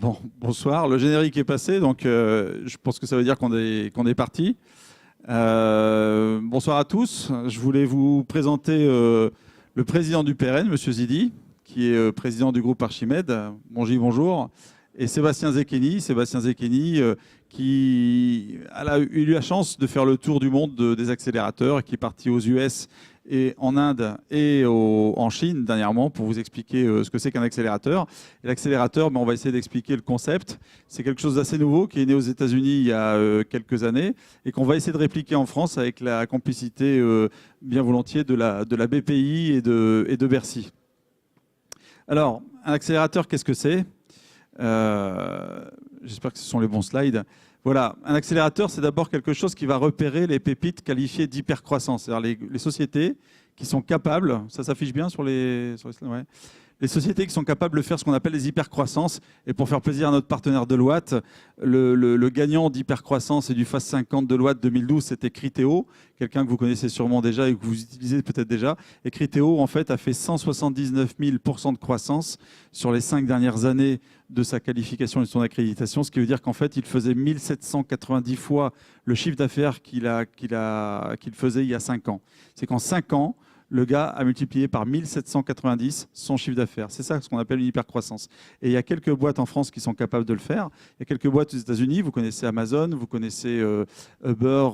Bon, bonsoir. Le générique est passé, donc je pense que ça veut dire qu'on est parti. Bonsoir à tous. Je voulais vous présenter le président du PRN, Monsieur Zidi, qui est président du groupe Archimède. Bonjour. Et Sébastien Zekeni, qui a eu la chance de faire le tour du monde des accélérateurs, qui est parti aux US et en Inde et en Chine dernièrement pour vous expliquer ce que c'est qu'un accélérateur. Et l'accélérateur, on va essayer d'expliquer le concept. C'est quelque chose d'assez nouveau qui est né aux États-Unis il y a quelques années et qu'on va essayer de répliquer en France avec la complicité bien volontiers de la BPI et de Bercy. Alors, un accélérateur, qu'est-ce que c'est ? J'espère que ce sont les bons slides. Voilà, un accélérateur, c'est d'abord quelque chose qui va repérer les pépites qualifiées d'hypercroissance. C'est-à-dire les sociétés qui sont capables, ça s'affiche bien sur les slides, ouais. Les sociétés qui sont capables de faire ce qu'on appelle les hypercroissances. Et pour faire plaisir à notre partenaire Deloitte, le gagnant d'hypercroissance et du Fast 50 Deloitte 2012, c'était Criteo, quelqu'un que vous connaissez sûrement déjà et que vous utilisez peut-être déjà. Et Criteo, en fait, a fait 179 000% de croissance sur les 5 dernières années de sa qualification et de son accréditation, ce qui veut dire qu'en fait, il faisait 1790 fois le chiffre d'affaires qu'il faisait il y a 5 ans. C'est qu'en 5 ans, le gars a multiplié par 1790 son chiffre d'affaires. C'est ça ce qu'on appelle une hypercroissance. Et il y a quelques boîtes en France qui sont capables de le faire. Il y a quelques boîtes aux États-Unis. Vous connaissez Amazon, vous connaissez Uber,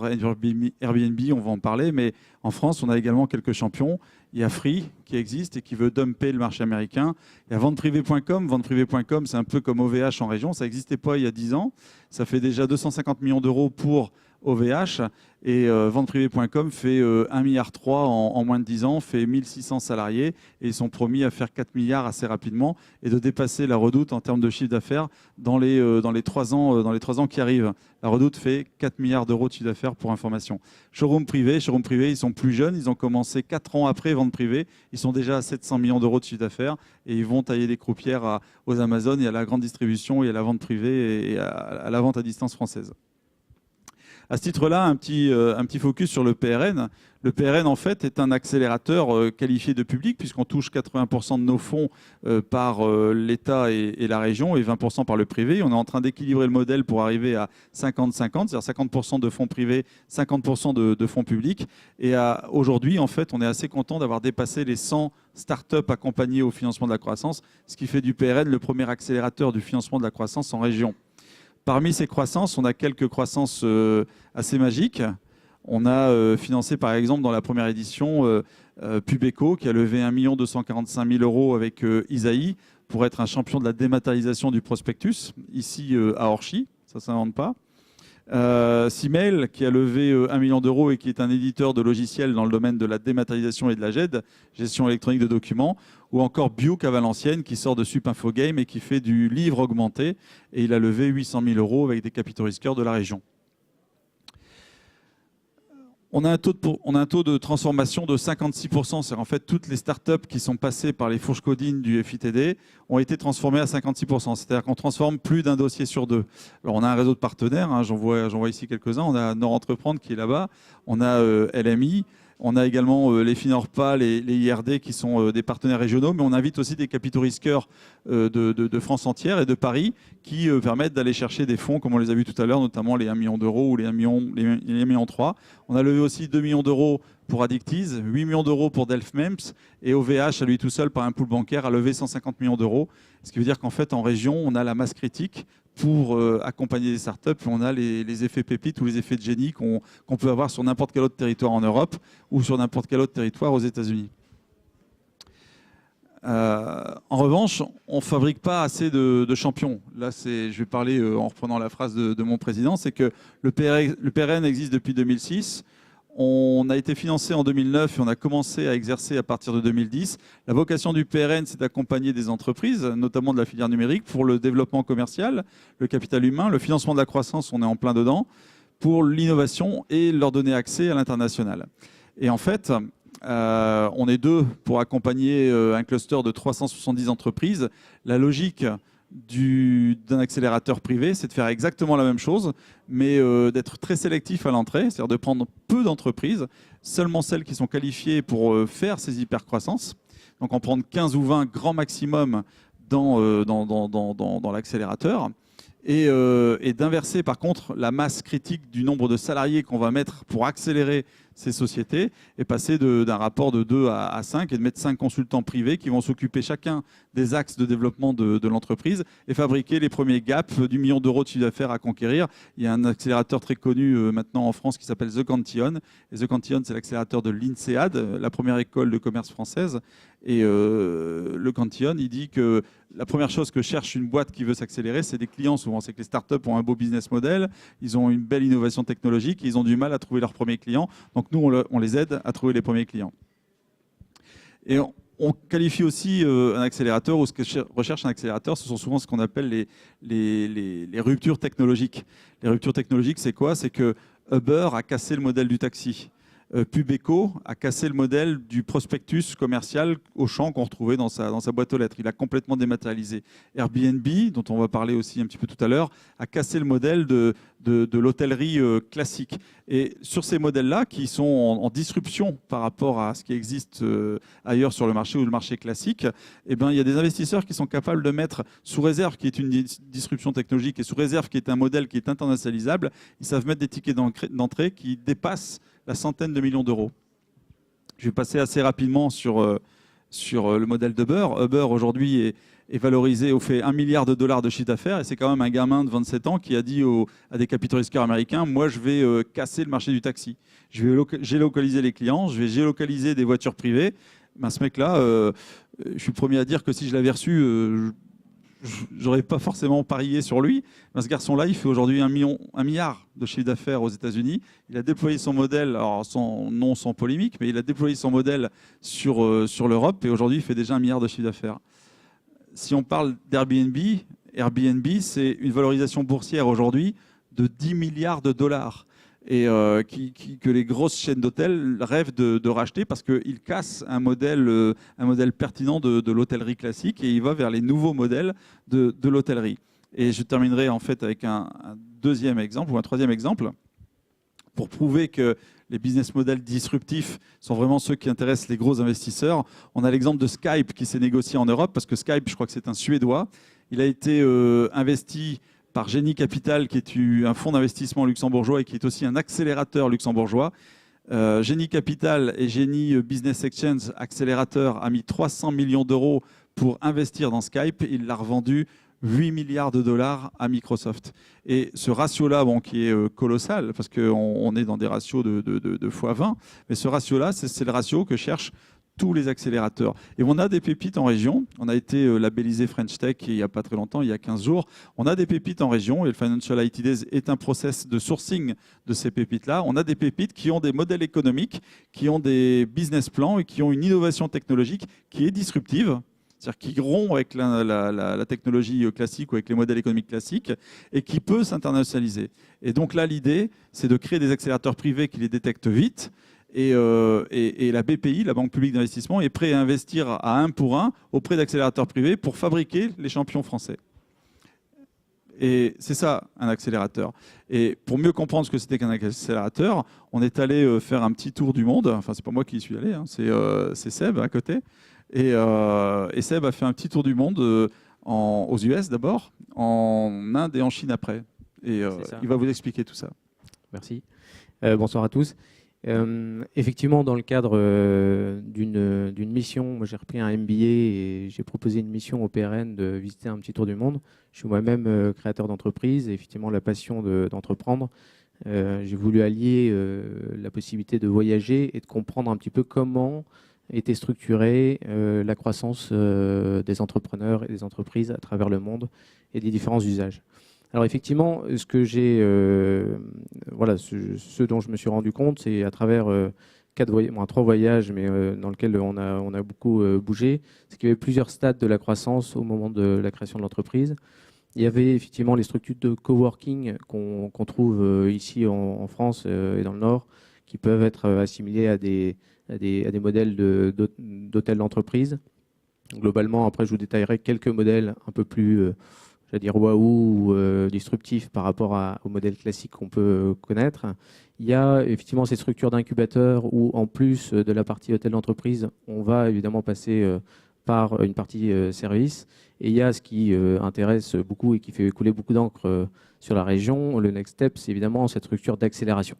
Airbnb, on va en parler. Mais en France, on a également quelques champions. Il y a Free qui existe et qui veut dumper le marché américain. Il y a venteprivée.com. Venteprivée.com, c'est un peu comme OVH en région. Ça n'existait pas il y a 10 ans. Ça fait déjà 250 millions d'euros pour OVH. Et venteprivée.com fait 1,3 milliard en moins de 10 ans, fait 1600 salariés. Et ils sont promis à faire 4 milliards assez rapidement et de dépasser la Redoute en termes de chiffre d'affaires dans les 3 ans qui arrivent. La Redoute fait 4 milliards d'euros de chiffre d'affaires pour information. Showroom privé, ils sont plus jeunes. Ils ont commencé 4 ans après vente privée. Ils sont déjà à 700 millions d'euros de chiffre d'affaires et ils vont tailler des croupières aux Amazon et à la grande distribution et à la vente privée et à la vente à distance française. À ce titre-là, un petit focus sur le PRN. Le PRN, en fait, est un accélérateur qualifié de public, puisqu'on touche 80% de nos fonds par l'État et la région, et 20% par le privé. On est en train d'équilibrer le modèle pour arriver à 50-50, c'est-à-dire 50% de fonds privés, 50% de fonds publics. Et aujourd'hui, en fait, on est assez content d'avoir dépassé les 100 startups accompagnées au financement de la croissance, ce qui fait du PRN le premier accélérateur du financement de la croissance en région. Parmi ces croissances, on a quelques croissances assez magiques. On a financé, par exemple, dans la première édition, Pubeco, qui a levé 1 245 000 euros avec Isaïe pour être un champion de la dématérialisation du prospectus, ici à Orchy, ça ne s'invente pas. Simail, qui a levé 1 million d'euros et qui est un éditeur de logiciels dans le domaine de la dématérialisation et de la GED, gestion électronique de documents, ou encore Biouk à Valenciennes, qui sort de Supinfogame et qui fait du livre augmenté, et il a levé 800 000 euros avec des capitaux risqueurs de la région. On a un taux de transformation de 56%. C'est en fait toutes les startups qui sont passées par les fourches codines du FITD ont été transformées à 56%. C'est-à-dire qu'on transforme plus d'un dossier sur 2. Alors on a un réseau de partenaires, hein, j'en vois ici quelques-uns. On a Nord Entreprendre qui est là-bas. On a LMI. On a également les Finorpa, les IRD qui sont des partenaires régionaux, mais on invite aussi des capitaux risqueurs de France entière et de Paris qui permettent d'aller chercher des fonds, comme on les a vus tout à l'heure, notamment les 1 million d'euros ou les 1 million 3. On a levé aussi 2 millions d'euros pour Addictiz, 8 millions d'euros pour Delph-Mems et OVH, à lui tout seul, par un pool bancaire, a levé 150 millions d'euros. Ce qui veut dire qu'en fait, en région, on a la masse critique pour accompagner les startups. On a les effets pépites ou les effets de génie qu'on peut avoir sur n'importe quel autre territoire en Europe ou sur n'importe quel autre territoire aux États-Unis. En revanche, on ne fabrique pas assez de champions. Là, je vais parler en reprenant la phrase de mon président, c'est que le PRN existe depuis 2006. On a été financé en 2009 et on a commencé à exercer à partir de 2010. La vocation du PRN, c'est d'accompagner des entreprises, notamment de la filière numérique, pour le développement commercial, le capital humain, le financement de la croissance, on est en plein dedans, pour l'innovation et leur donner accès à l'international. Et en fait, on est 2 pour accompagner un cluster de 370 entreprises. La logique d'un accélérateur privé, c'est de faire exactement la même chose, mais d'être très sélectif à l'entrée, c'est-à-dire de prendre peu d'entreprises, seulement celles qui sont qualifiées pour faire ces hypercroissances. Donc en prendre 15 ou 20 grand maximum dans l'accélérateur. Et d'inverser par contre la masse critique du nombre de salariés qu'on va mettre pour accélérer ces sociétés et passer d'un rapport de 2 à 5 et de mettre 5 consultants privés qui vont s'occuper chacun des axes de développement de l'entreprise et fabriquer les premiers gaps du million d'euros de chiffre d'affaires à conquérir. Il y a un accélérateur très connu maintenant en France qui s'appelle The Cantillon. Et The Cantillon, c'est l'accélérateur de l'INSEAD, la première école de commerce française. Et le Cantillon, il dit que la première chose que cherche une boîte qui veut s'accélérer, c'est des clients souvent. C'est que les startups ont un beau business model, ils ont une belle innovation technologique, ils ont du mal à trouver leurs premiers clients. Donc nous, on les aide à trouver les premiers clients. Et on qualifie aussi un accélérateur, ou ce que recherche un accélérateur, ce sont souvent ce qu'on appelle les ruptures technologiques. Les ruptures technologiques, c'est quoi? C'est que Uber a cassé le modèle du taxi. Pubeco a cassé le modèle du prospectus commercial Auchan qu'on retrouvait dans sa boîte aux lettres. Il a complètement dématérialisé. Airbnb, dont on va parler aussi un petit peu tout à l'heure, a cassé le modèle de l'hôtellerie classique. Et sur ces modèles-là, qui sont en disruption par rapport à ce qui existe ailleurs sur le marché ou le marché classique, eh ben, il y a des investisseurs qui sont capables de mettre, sous réserve qui est une disruption technologique et sous réserve qui est un modèle qui est internationalisable, ils savent mettre des tickets d'entrée qui dépassent la centaine de millions d'euros. Je vais passer assez rapidement sur le modèle d'Uber. Uber, aujourd'hui, est valorisé, fait $1 milliard de chiffre d'affaires, et c'est quand même un gamin de 27 ans qui a dit à des capital risqueurs américains, moi, je vais casser le marché du taxi. Je vais géolocaliser les clients, je vais géolocaliser des voitures privées. Ben, ce mec-là, je suis le premier à dire que si je l'avais reçu, j'aurais pas forcément parié sur lui. Mais ce garçon-là, il fait aujourd'hui 1 milliard de chiffre d'affaires aux États-Unis. Il a déployé son modèle, alors non sans polémique, mais il a déployé son modèle sur l'Europe et aujourd'hui, il fait déjà 1 milliard de chiffre d'affaires. Si on parle d'Airbnb, Airbnb, c'est une valorisation boursière aujourd'hui de 10 milliards de dollars. Et que les grosses chaînes d'hôtels rêvent de racheter parce qu'il casse un modèle pertinent de l'hôtellerie classique et il va vers les nouveaux modèles de l'hôtellerie. Et je terminerai en fait avec un deuxième exemple ou un troisième exemple pour prouver que les business models disruptifs sont vraiment ceux qui intéressent les gros investisseurs. On a l'exemple de Skype qui s'est négocié en Europe parce que Skype, je crois que c'est un Suédois. Il a été investi par Génie Capital, qui est un fonds d'investissement luxembourgeois et qui est aussi un accélérateur luxembourgeois. Génie Capital et Génie Business Exchange, accélérateur, a mis 300 millions d'euros pour investir dans Skype. Il l'a revendu 8 milliards de dollars à Microsoft. Et ce ratio-là, bon, qui est colossal, parce qu'on est dans des ratios de x20, mais ce ratio-là, c'est le ratio que cherchent tous les accélérateurs. Et on a des pépites en région. On a été labellisé French Tech il n'y a pas très longtemps, il y a 15 jours. On a des pépites en région et le Financial IT Days est un process de sourcing de ces pépites-là. On a des pépites qui ont des modèles économiques, qui ont des business plans et qui ont une innovation technologique qui est disruptive, c'est-à-dire qui rompt avec la technologie classique ou avec les modèles économiques classiques et qui peut s'internationaliser. Et donc là, l'idée, c'est de créer des accélérateurs privés qui les détectent vite. Et la BPI, la Banque publique d'investissement, est prête à investir à 1 pour 1 auprès d'accélérateurs privés pour fabriquer les champions français. Et c'est ça, un accélérateur. Et pour mieux comprendre ce que c'était qu'un accélérateur, on est allé faire un petit tour du monde. Enfin, c'est pas moi qui y suis allé, hein, c'est Seb à côté. Et Seb a fait un petit tour du monde aux US d'abord, en Inde et en Chine après. Et il va vous expliquer tout ça. Merci. Bonsoir à tous. Effectivement, dans le cadre d'une mission, moi j'ai repris un MBA et j'ai proposé une mission au PRN de visiter un petit tour du monde. Je suis moi-même créateur d'entreprise et effectivement la passion d'entreprendre. J'ai voulu allier la possibilité de voyager et de comprendre un petit peu comment était structurée la croissance des entrepreneurs et des entreprises à travers le monde et des différents usages. Alors effectivement, ce dont je me suis rendu compte, c'est à travers 3 voyages, mais dans lesquels on a beaucoup bougé, c'est qu'il y avait plusieurs stades de la croissance au moment de la création de l'entreprise. Il y avait effectivement les structures de coworking qu'on trouve ici en France et dans le Nord, qui peuvent être assimilées à des modèles d'hôtels d'entreprise. Globalement, après, je vous détaillerai quelques modèles un peu plus j'allais dire waouh ou disruptif par rapport au modèle classique qu'on peut connaître. Il y a effectivement ces structures d'incubateurs où, en plus de la partie hôtel d'entreprise, on va évidemment passer par une partie service. Et il y a ce qui intéresse beaucoup et qui fait couler beaucoup d'encre sur la région. Le next step, c'est évidemment cette structure d'accélération.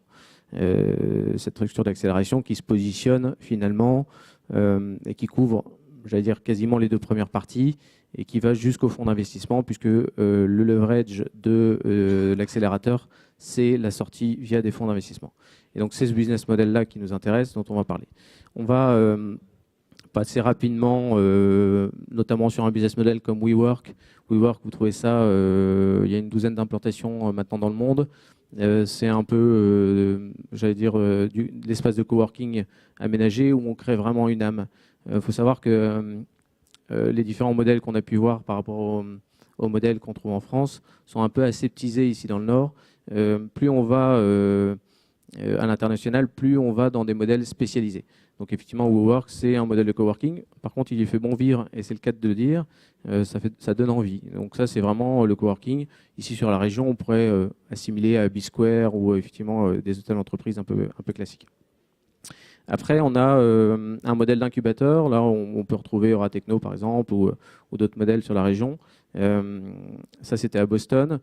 Cette structure d'accélération qui se positionne finalement et qui couvre, j'allais dire, quasiment les deux premières parties et qui va jusqu'au fonds d'investissement, puisque le leverage de l'accélérateur, c'est la sortie via des fonds d'investissement. Et donc c'est ce business model-là qui nous intéresse, dont on va parler. On va passer rapidement, notamment sur un business model comme WeWork. WeWork, vous trouvez ça, il y a une douzaine d'implantations maintenant dans le monde. C'est un peu, j'allais dire, l'espace de coworking aménagé où on crée vraiment une âme. Il faut savoir que les différents modèles qu'on a pu voir par rapport aux modèles qu'on trouve en France sont un peu aseptisés ici dans le Nord. Plus on va à l'international, plus on va dans des modèles spécialisés. Donc effectivement, WeWork, c'est un modèle de coworking. Par contre, il y fait bon vivre, et c'est le cas de le dire, ça donne envie. Donc ça, c'est vraiment le coworking. Ici, sur la région, on pourrait assimiler à B-Square ou effectivement des hôtels d'entreprise un peu classiques. Après, on a un modèle d'incubateur. Là, on peut retrouver Euratechno, par exemple, ou d'autres modèles sur la région. Ça, c'était à Boston.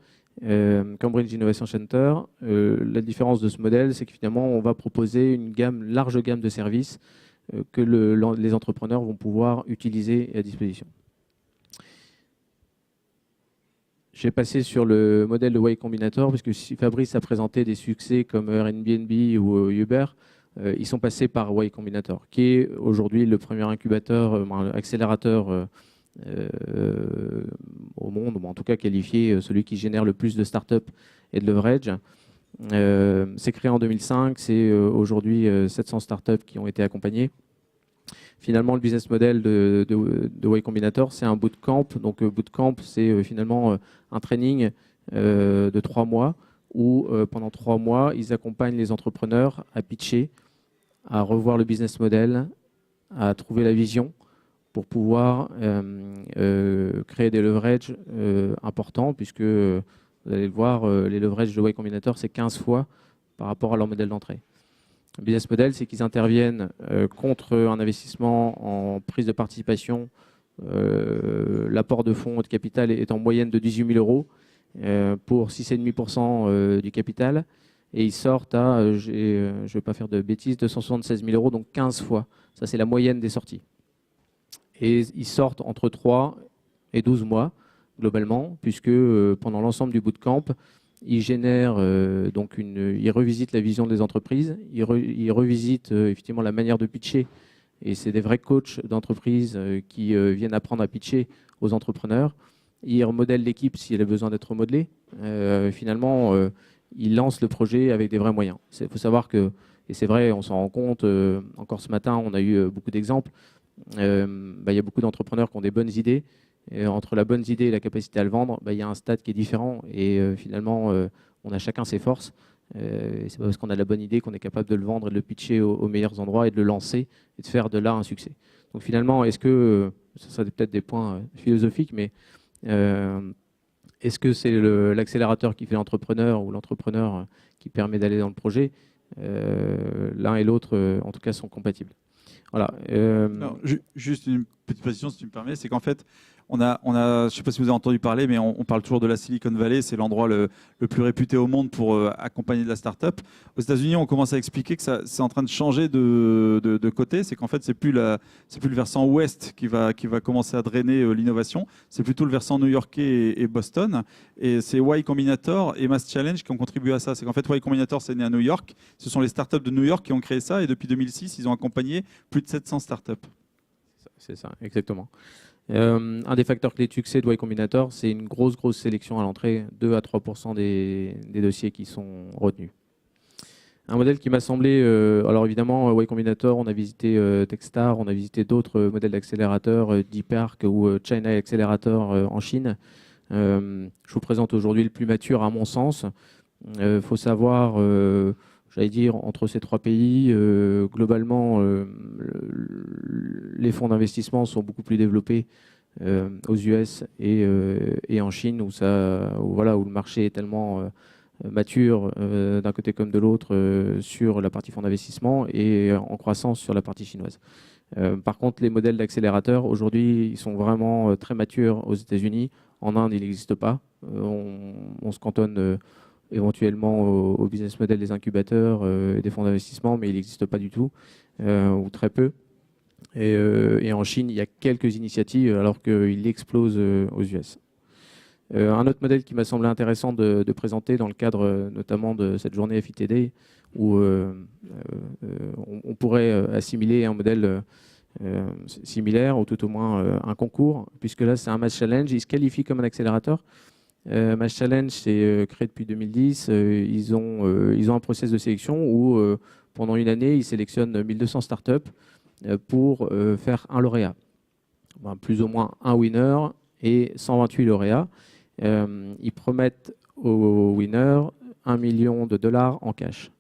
Cambridge Innovation Center. La différence de ce modèle, c'est que finalement, on va proposer une large gamme de services que les entrepreneurs vont pouvoir utiliser à disposition. J'ai passé sur le modèle de Y Combinator, parce que si Fabrice a présenté des succès comme Airbnb ou Uber, ils sont passés par Y Combinator, qui est aujourd'hui le premier incubateur, accélérateur au monde, ou en tout cas qualifié, celui qui génère le plus de startups et de leverage. C'est créé en 2005, c'est aujourd'hui 700 startups qui ont été accompagnées. Finalement, le business model de Y Combinator, c'est un bootcamp. Donc, bootcamp, c'est finalement un training de 3 mois où, pendant 3 mois, ils accompagnent les entrepreneurs à pitcher, à revoir le business model, à trouver la vision pour pouvoir créer des leverages importants, puisque vous allez le voir, les leverages de Y Combinator, c'est 15 fois par rapport à leur modèle d'entrée. Le business model, c'est qu'ils interviennent contre un investissement en prise de participation. L'apport de fonds et de capital est en moyenne de 18 000 euros pour 6,5% du capital. Et ils sortent à, je ne vais pas faire de bêtises, 276 000 euros, donc 15 fois. Ça, c'est la moyenne des sorties. Et ils sortent entre 3 et 12 mois, globalement, puisque pendant l'ensemble du bootcamp, ils génèrent, ils revisitent la vision des entreprises, ils revisitent effectivement la manière de pitcher. Et c'est des vrais coachs d'entreprise qui viennent apprendre à pitcher aux entrepreneurs. Ils remodèlent l'équipe s'il a besoin d'être remodelé. Finalement, ils lancent le projet avec des vrais moyens. Il faut savoir que, et c'est vrai, on s'en rend compte, encore ce matin, on a eu beaucoup d'exemples. Il y a beaucoup d'entrepreneurs qui ont des bonnes idées. Et entre la bonne idée et la capacité à le vendre, il y a un stade qui est différent. Et finalement, on a chacun ses forces. Et c'est pas parce qu'on a la bonne idée qu'on est capable de le vendre et de le pitcher aux meilleurs endroits et de le lancer et de faire de là un succès. Donc finalement, est-ce que, ça serait peut-être des points philosophiques, mais est-ce que c'est l'accélérateur qui fait l'entrepreneur ou l'entrepreneur qui permet d'aller dans le projet? L'un et l'autre, en tout cas, sont compatibles. Voilà. Non, juste une petite précision, si tu me permets, c'est qu'en fait, je ne sais pas si vous avez entendu parler, mais on parle toujours de la Silicon Valley, c'est l'endroit le plus réputé au monde pour accompagner de la start-up. Aux États-Unis, on commence à expliquer que c'est en train de changer de côté, c'est qu'en fait, c'est plus le versant ouest qui va commencer à drainer l'innovation, c'est plutôt le versant new-yorkais et Boston. Et c'est Y Combinator et Mass Challenge qui ont contribué à ça. C'est qu'en fait, Y Combinator, c'est né à New York. Ce sont les startups de New York qui ont créé ça, et depuis 2006, ils ont accompagné plus de 700 startups. C'est ça, exactement. Un des facteurs clés de succès de Y Combinator, c'est une grosse sélection à l'entrée, 2 à 3% des dossiers qui sont retenus. Un modèle qui m'a semblé, alors évidemment, Y Combinator, on a visité Techstar, on a visité d'autres modèles d'accélérateurs, Deep Arc ou China Accelerator en Chine. Je vous présente aujourd'hui le plus mature à mon sens. Faut savoir, j'allais dire, entre ces 3 pays, globalement, les fonds d'investissement sont beaucoup plus développés aux US et en Chine, où le marché est tellement mature d'un côté comme de l'autre sur la partie fonds d'investissement et en croissance sur la partie chinoise. Par contre, les modèles d'accélérateurs, aujourd'hui, ils sont vraiment très matures aux États-Unis. En Inde, il n'existe pas. On se cantonne éventuellement au business model des incubateurs et des fonds d'investissement, mais il n'existe pas du tout, ou très peu. Et en Chine, il y a quelques initiatives, alors qu'il explose aux US. Un autre modèle qui m'a semblé intéressant de présenter dans le cadre notamment de cette journée FITD, où on pourrait assimiler un modèle similaire, ou tout au moins un concours, puisque là c'est un Mass Challenge, il se qualifie comme un accélérateur. Mass Challenge, c'est créé depuis 2010, ils ont un process de sélection où pendant une année, ils sélectionnent 1200 startups pour faire un lauréat. Plus ou moins un winner et 128 lauréats. Ils promettent aux winners $1 million en cash.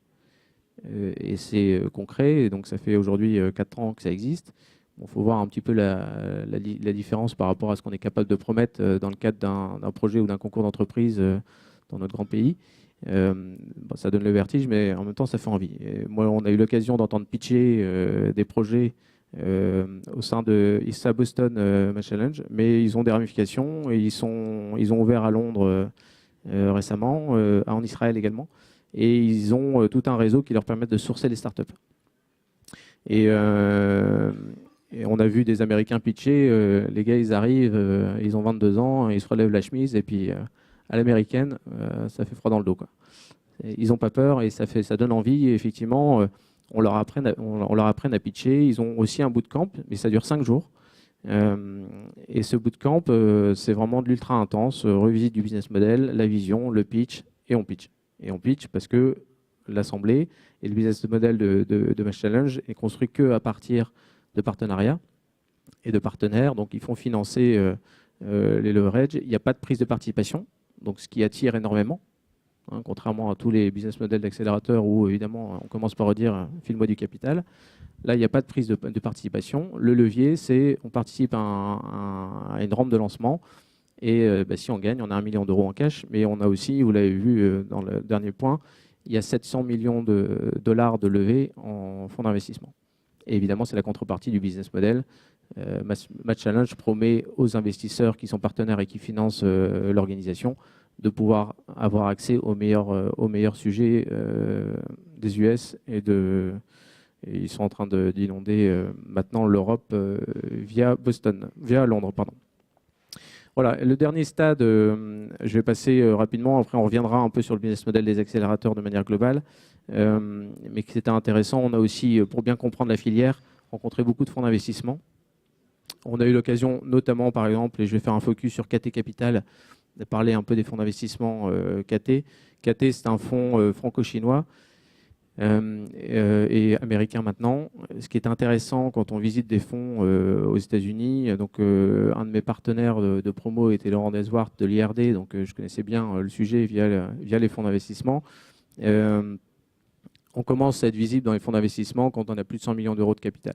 Et c'est concret, et donc ça fait aujourd'hui 4 ans que ça existe. Il faut voir un petit peu la différence par rapport à ce qu'on est capable de promettre dans le cadre d'un projet ou d'un concours d'entreprise dans notre grand pays. Ça donne le vertige, mais en même temps, ça fait envie. Et moi, on a eu l'occasion d'entendre pitcher des projets au sein de ISA Boston Mass Challenge, mais ils ont des ramifications et ils ont ouvert à Londres récemment, en Israël également, et ils ont tout un réseau qui leur permet de sourcer les startups. Et on a vu des Américains pitcher, les gars ils arrivent, ils ont 22 ans, ils se relèvent la chemise et puis à l'américaine, ça fait froid dans le dos, quoi. Ils n'ont pas peur et ça donne envie. Et effectivement, on leur apprenne à pitcher. Ils ont aussi un bootcamp, mais ça dure 5 jours. Et ce bootcamp, c'est vraiment de l'ultra intense. Revisite du business model, la vision, le pitch, et on pitch. Et on pitch parce que l'assemblée et le business model de Mass Challenge est construit qu'à partir de partenariats et de partenaires. Donc, ils font financer les leverages. Il n'y a pas de prise de participation, donc ce qui attire énormément. Contrairement à tous les business models d'accélérateur où, évidemment, on commence par redire « file-moi du capital ». Là, il n'y a pas de prise de participation. Le levier, c'est on participe à une rampe de lancement et si on gagne, on a $1 million en cash. Mais on a aussi, vous l'avez vu dans le dernier point, il y a 700 millions de dollars de levée en fonds d'investissement. Et évidemment, c'est la contrepartie du business model. Mass Challenge promet aux investisseurs qui sont partenaires et qui financent l'organisation de pouvoir avoir accès aux meilleurs sujets des US et ils sont en train d'inonder maintenant l'Europe via Londres, pardon. Voilà, le dernier stade, je vais passer rapidement, après on reviendra un peu sur le business model des accélérateurs de manière globale, mais qui c'était intéressant. On a aussi, pour bien comprendre la filière, rencontré beaucoup de fonds d'investissement. On a eu l'occasion, notamment par exemple, et je vais faire un focus sur KT Capital, de parler un peu des fonds d'investissement KT. KT, c'est un fonds franco-chinois et américain maintenant. Ce qui est intéressant quand on visite des fonds aux États-Unis, donc un de mes partenaires de promo était Laurent Deswart de l'IRD, donc je connaissais bien le sujet via les fonds d'investissement. On commence à être visible dans les fonds d'investissement quand on a plus de 100 millions d'euros de capital.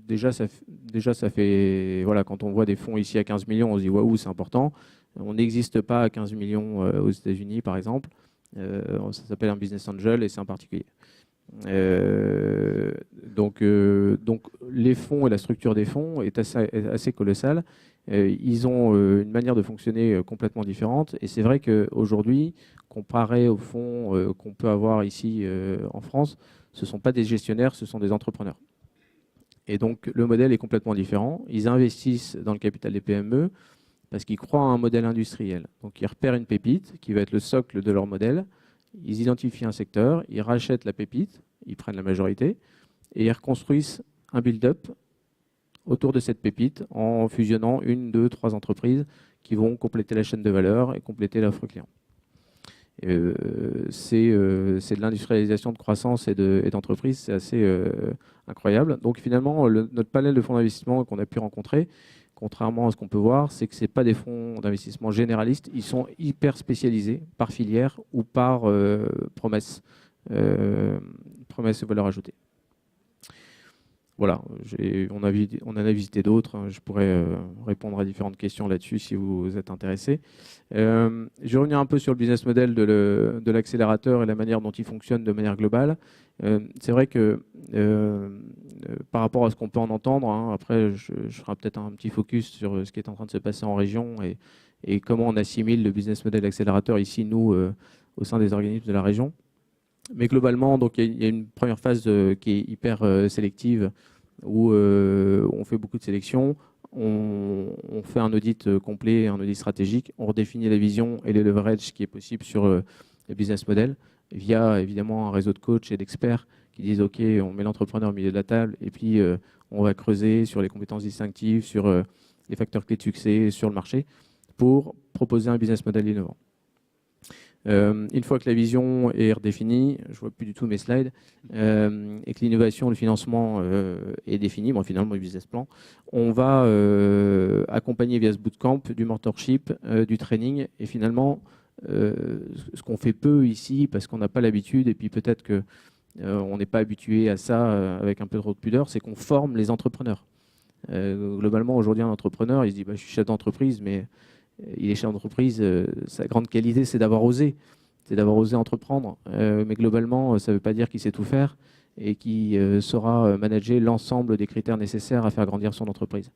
Déjà, ça fait, voilà, quand on voit des fonds ici à 15 millions, on se dit waouh, c'est important. On n'existe pas à 15 millions aux États-Unis, par exemple. Ça s'appelle un business angel et c'est un particulier. Donc, les fonds et la structure des fonds est assez colossale. Ils ont une manière de fonctionner complètement différente. Et c'est vrai qu'aujourd'hui, comparé aux fonds qu'on peut avoir ici en France, ce ne sont pas des gestionnaires, ce sont des entrepreneurs. Et donc, le modèle est complètement différent. Ils investissent dans le capital des PME parce qu'ils croient à un modèle industriel. Donc, ils repèrent une pépite qui va être le socle de leur modèle. Ils identifient un secteur, ils rachètent la pépite, ils prennent la majorité et ils reconstruisent un build-up autour de cette pépite en fusionnant 1, 2, 3 entreprises qui vont compléter la chaîne de valeur et compléter l'offre client. C'est de l'industrialisation de croissance et d'entreprise, c'est assez incroyable. Donc finalement, notre panel de fonds d'investissement qu'on a pu rencontrer, contrairement à ce qu'on peut voir, c'est que ce n'est pas des fonds d'investissement généralistes, ils sont hyper spécialisés par filière ou par promesse de valeur ajoutée. voilà, on en a visité d'autres. Je pourrais répondre à différentes questions là-dessus si vous êtes intéressé. Je vais revenir un peu sur le business model de l'accélérateur et la manière dont il fonctionne de manière globale. C'est vrai que par rapport à ce qu'on peut en entendre, hein, après je ferai peut-être un petit focus sur ce qui est en train de se passer en région et comment on assimile le business model d'accélérateur ici, nous, au sein des organismes de la région. Mais globalement, donc il y a une première phase qui est hyper sélective où on fait beaucoup de sélections, on fait un audit complet, un audit stratégique, on redéfinit la vision et les leverages qui est possible sur le business model via évidemment un réseau de coachs et d'experts qui disent OK, on met l'entrepreneur au milieu de la table et puis on va creuser sur les compétences distinctives, sur les facteurs clés de succès sur le marché pour proposer un business model innovant. Une fois que la vision est redéfinie, je ne vois plus du tout mes slides, et que l'innovation, le financement est défini, bon, finalement le business plan, on va accompagner via ce bootcamp du mentorship, du training, et finalement, ce qu'on fait peu ici, parce qu'on n'a pas l'habitude, et puis peut-être qu'on n'est pas habitué à ça avec un peu trop de pudeur, c'est qu'on forme les entrepreneurs. Globalement, aujourd'hui, un entrepreneur, il se dit je suis chef d'entreprise, mais il est chef d'entreprise, sa grande qualité, c'est d'avoir osé. C'est d'avoir osé entreprendre. Mais globalement, ça ne veut pas dire qu'il sait tout faire et qu'il saura manager l'ensemble des critères nécessaires à faire grandir son entreprise.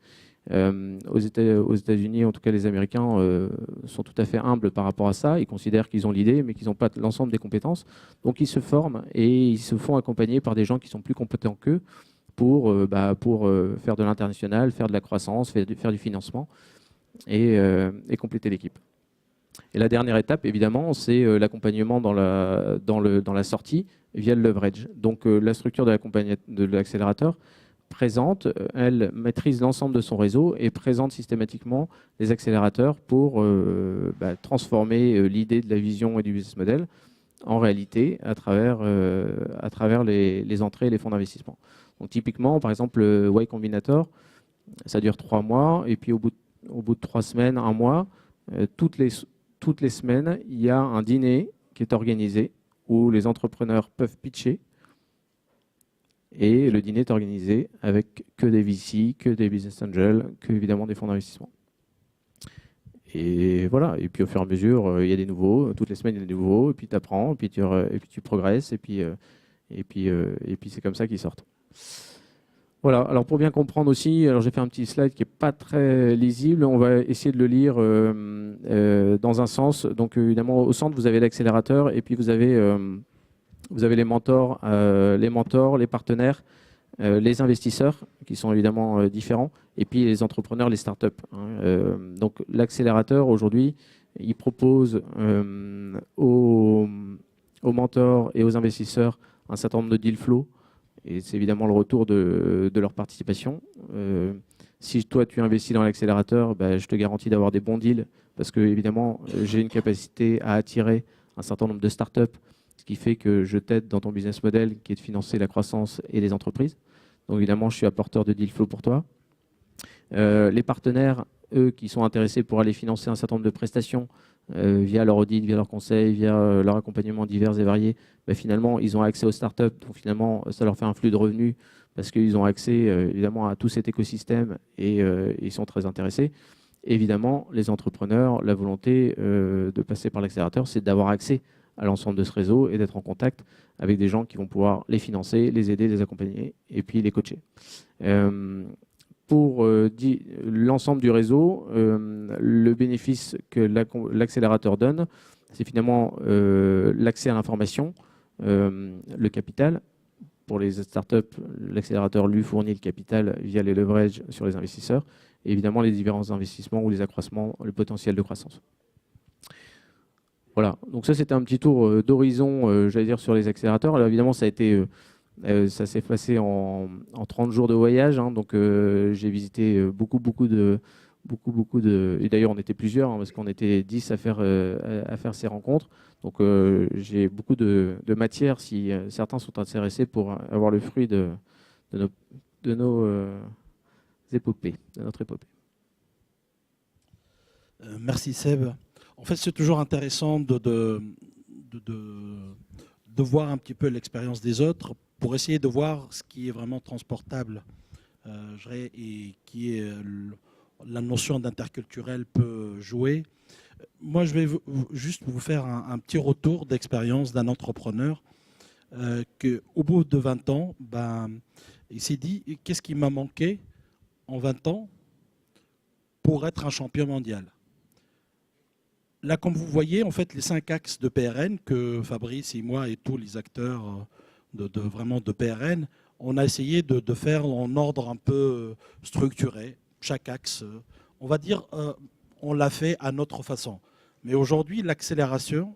Aux États-Unis, en tout cas les Américains, sont tout à fait humbles par rapport à ça. Ils considèrent qu'ils ont l'idée, mais qu'ils n'ont pas l'ensemble des compétences. Donc ils se forment et ils se font accompagner par des gens qui sont plus compétents qu'eux pour faire de l'international, faire de la croissance, faire du financement. Et compléter l'équipe. Et la dernière étape, évidemment, c'est l'accompagnement dans la sortie via le leverage. Donc la structure de l'accélérateur présente, elle maîtrise l'ensemble de son réseau et présente systématiquement les accélérateurs pour transformer l'idée de la vision et du business model en réalité à travers les entrées et les fonds d'investissement. Donc typiquement, par exemple, le Y Combinator, ça dure 3 mois et puis au bout de 3 semaines, 1 mois, toutes les semaines, il y a un dîner qui est organisé où les entrepreneurs peuvent pitcher. Et le dîner est organisé avec que des VC, que des business angels, que évidemment des fonds d'investissement. Et voilà. Et puis au fur et à mesure, il y a des nouveaux. Toutes les semaines, il y a des nouveaux. Et puis tu apprends, et puis tu progresses. Et puis c'est comme ça qu'ils sortent. Voilà, alors pour bien comprendre aussi, alors j'ai fait un petit slide qui n'est pas très lisible, on va essayer de le lire dans un sens. Donc évidemment, au centre, vous avez l'accélérateur et puis vous avez les mentors, les partenaires, les investisseurs qui sont évidemment différents et puis les entrepreneurs, les startups. Donc l'accélérateur, aujourd'hui, il propose aux mentors et aux investisseurs un certain nombre de deal flow. Et c'est évidemment le retour de leur participation. Si toi, tu investis dans l'accélérateur, je te garantis d'avoir des bons deals parce que, évidemment, j'ai une capacité à attirer un certain nombre de startups, ce qui fait que je t'aide dans ton business model qui est de financer la croissance et les entreprises. Donc, évidemment, je suis apporteur de deal flow pour toi. Les partenaires, eux, qui sont intéressés pour aller financer un certain nombre de prestations via leur audit, via leur conseil, via leur accompagnement divers et variés, finalement, ils ont accès aux startups. Donc, finalement, ça leur fait un flux de revenus parce qu'ils ont accès, évidemment, à tout cet écosystème et ils sont très intéressés. Évidemment, les entrepreneurs, la volonté de passer par l'accélérateur, c'est d'avoir accès à l'ensemble de ce réseau et d'être en contact avec des gens qui vont pouvoir les financer, les aider, les accompagner et puis les coacher. Pour l'ensemble du réseau, le bénéfice que l'accélérateur donne, c'est finalement l'accès à l'information, le capital. Pour les startups, l'accélérateur lui fournit le capital via les leverages sur les investisseurs et évidemment les différents investissements ou les accroissements, le potentiel de croissance. Voilà, donc ça c'était un petit tour d'horizon, j'allais dire, sur les accélérateurs. Alors évidemment, ça s'est passé en 30 jours de voyage, donc j'ai visité beaucoup de... Et d'ailleurs, on était plusieurs, parce qu'on était 10 à faire ces rencontres. Donc j'ai beaucoup de matière si certains sont intéressés pour avoir le fruit de nos épopées, de notre épopée. Merci Seb. En fait, c'est toujours intéressant de voir un petit peu l'expérience des autres pour essayer de voir ce qui est vraiment transportable et qui est la notion d'interculturel peut jouer. Moi, je vais juste vous faire un petit retour d'expérience d'un entrepreneur qu'au bout de 20 ans, il s'est dit, qu'est-ce qui m'a manqué en 20 ans pour être un champion mondial? Là, comme vous voyez, en fait, les 5 axes de PRN que Fabrice et moi et tous les acteurs vraiment de PRN, on a essayé de faire en ordre un peu structuré. Chaque axe, on va dire, on l'a fait à notre façon. Mais aujourd'hui, l'accélération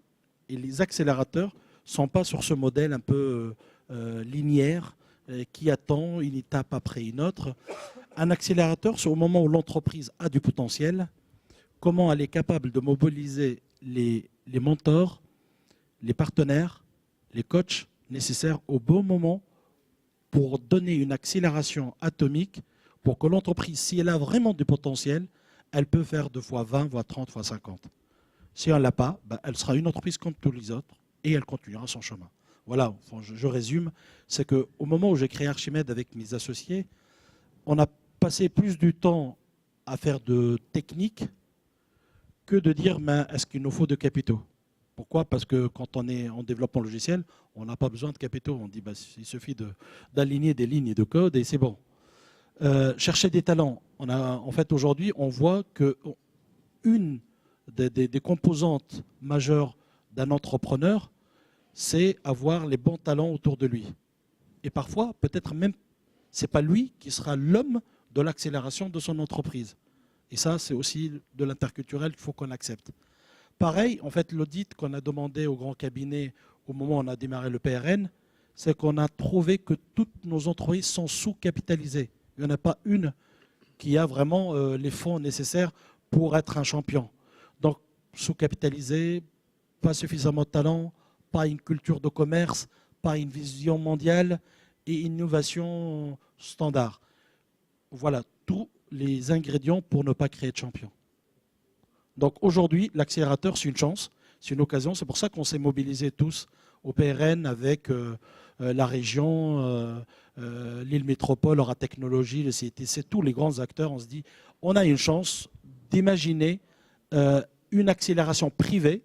et les accélérateurs ne sont pas sur ce modèle un peu linéaire qui attend une étape après une autre. Un accélérateur, c'est au moment où l'entreprise a du potentiel, comment elle est capable de mobiliser les mentors, les partenaires, les coachs nécessaires au bon moment pour donner une accélération atomique pour que l'entreprise, si elle a vraiment du potentiel, elle peut faire 2 fois 20, voire 30, fois 50. Si elle ne l'a pas, elle sera une entreprise comme tous les autres et elle continuera son chemin. Voilà, je résume. C'est qu'au moment où j'ai créé Archimède avec mes associés, on a passé plus du temps à faire de technique que de dire est-ce qu'il nous faut de capitaux. Pourquoi? Parce que quand on est en développement logiciel, on n'a pas besoin de capitaux. On dit il suffit d'aligner des lignes de code et c'est bon. Chercher des talents. En fait, aujourd'hui, on voit qu'une des composantes majeures d'un entrepreneur, c'est avoir les bons talents autour de lui. Et parfois, peut-être même, ce n'est pas lui qui sera l'homme de l'accélération de son entreprise. Et ça, c'est aussi de l'interculturel qu'il faut qu'on accepte. Pareil, en fait, l'audit qu'on a demandé au grand cabinet au moment où on a démarré le PRN, c'est qu'on a trouvé que toutes nos entreprises sont sous-capitalisées. Il n'y en a pas une qui a vraiment les fonds nécessaires pour être un champion. Donc, sous-capitalisé, pas suffisamment de talent, pas une culture de commerce, pas une vision mondiale et innovation standard. Voilà tous les ingrédients pour ne pas créer de champion. Donc aujourd'hui, l'accélérateur, c'est une chance, c'est une occasion. C'est pour ça qu'on s'est mobilisés tous au PRN avec la région, l'île métropole, Aura Technologie, le CITC, tous les grands acteurs. On se dit, on a une chance d'imaginer une accélération privée.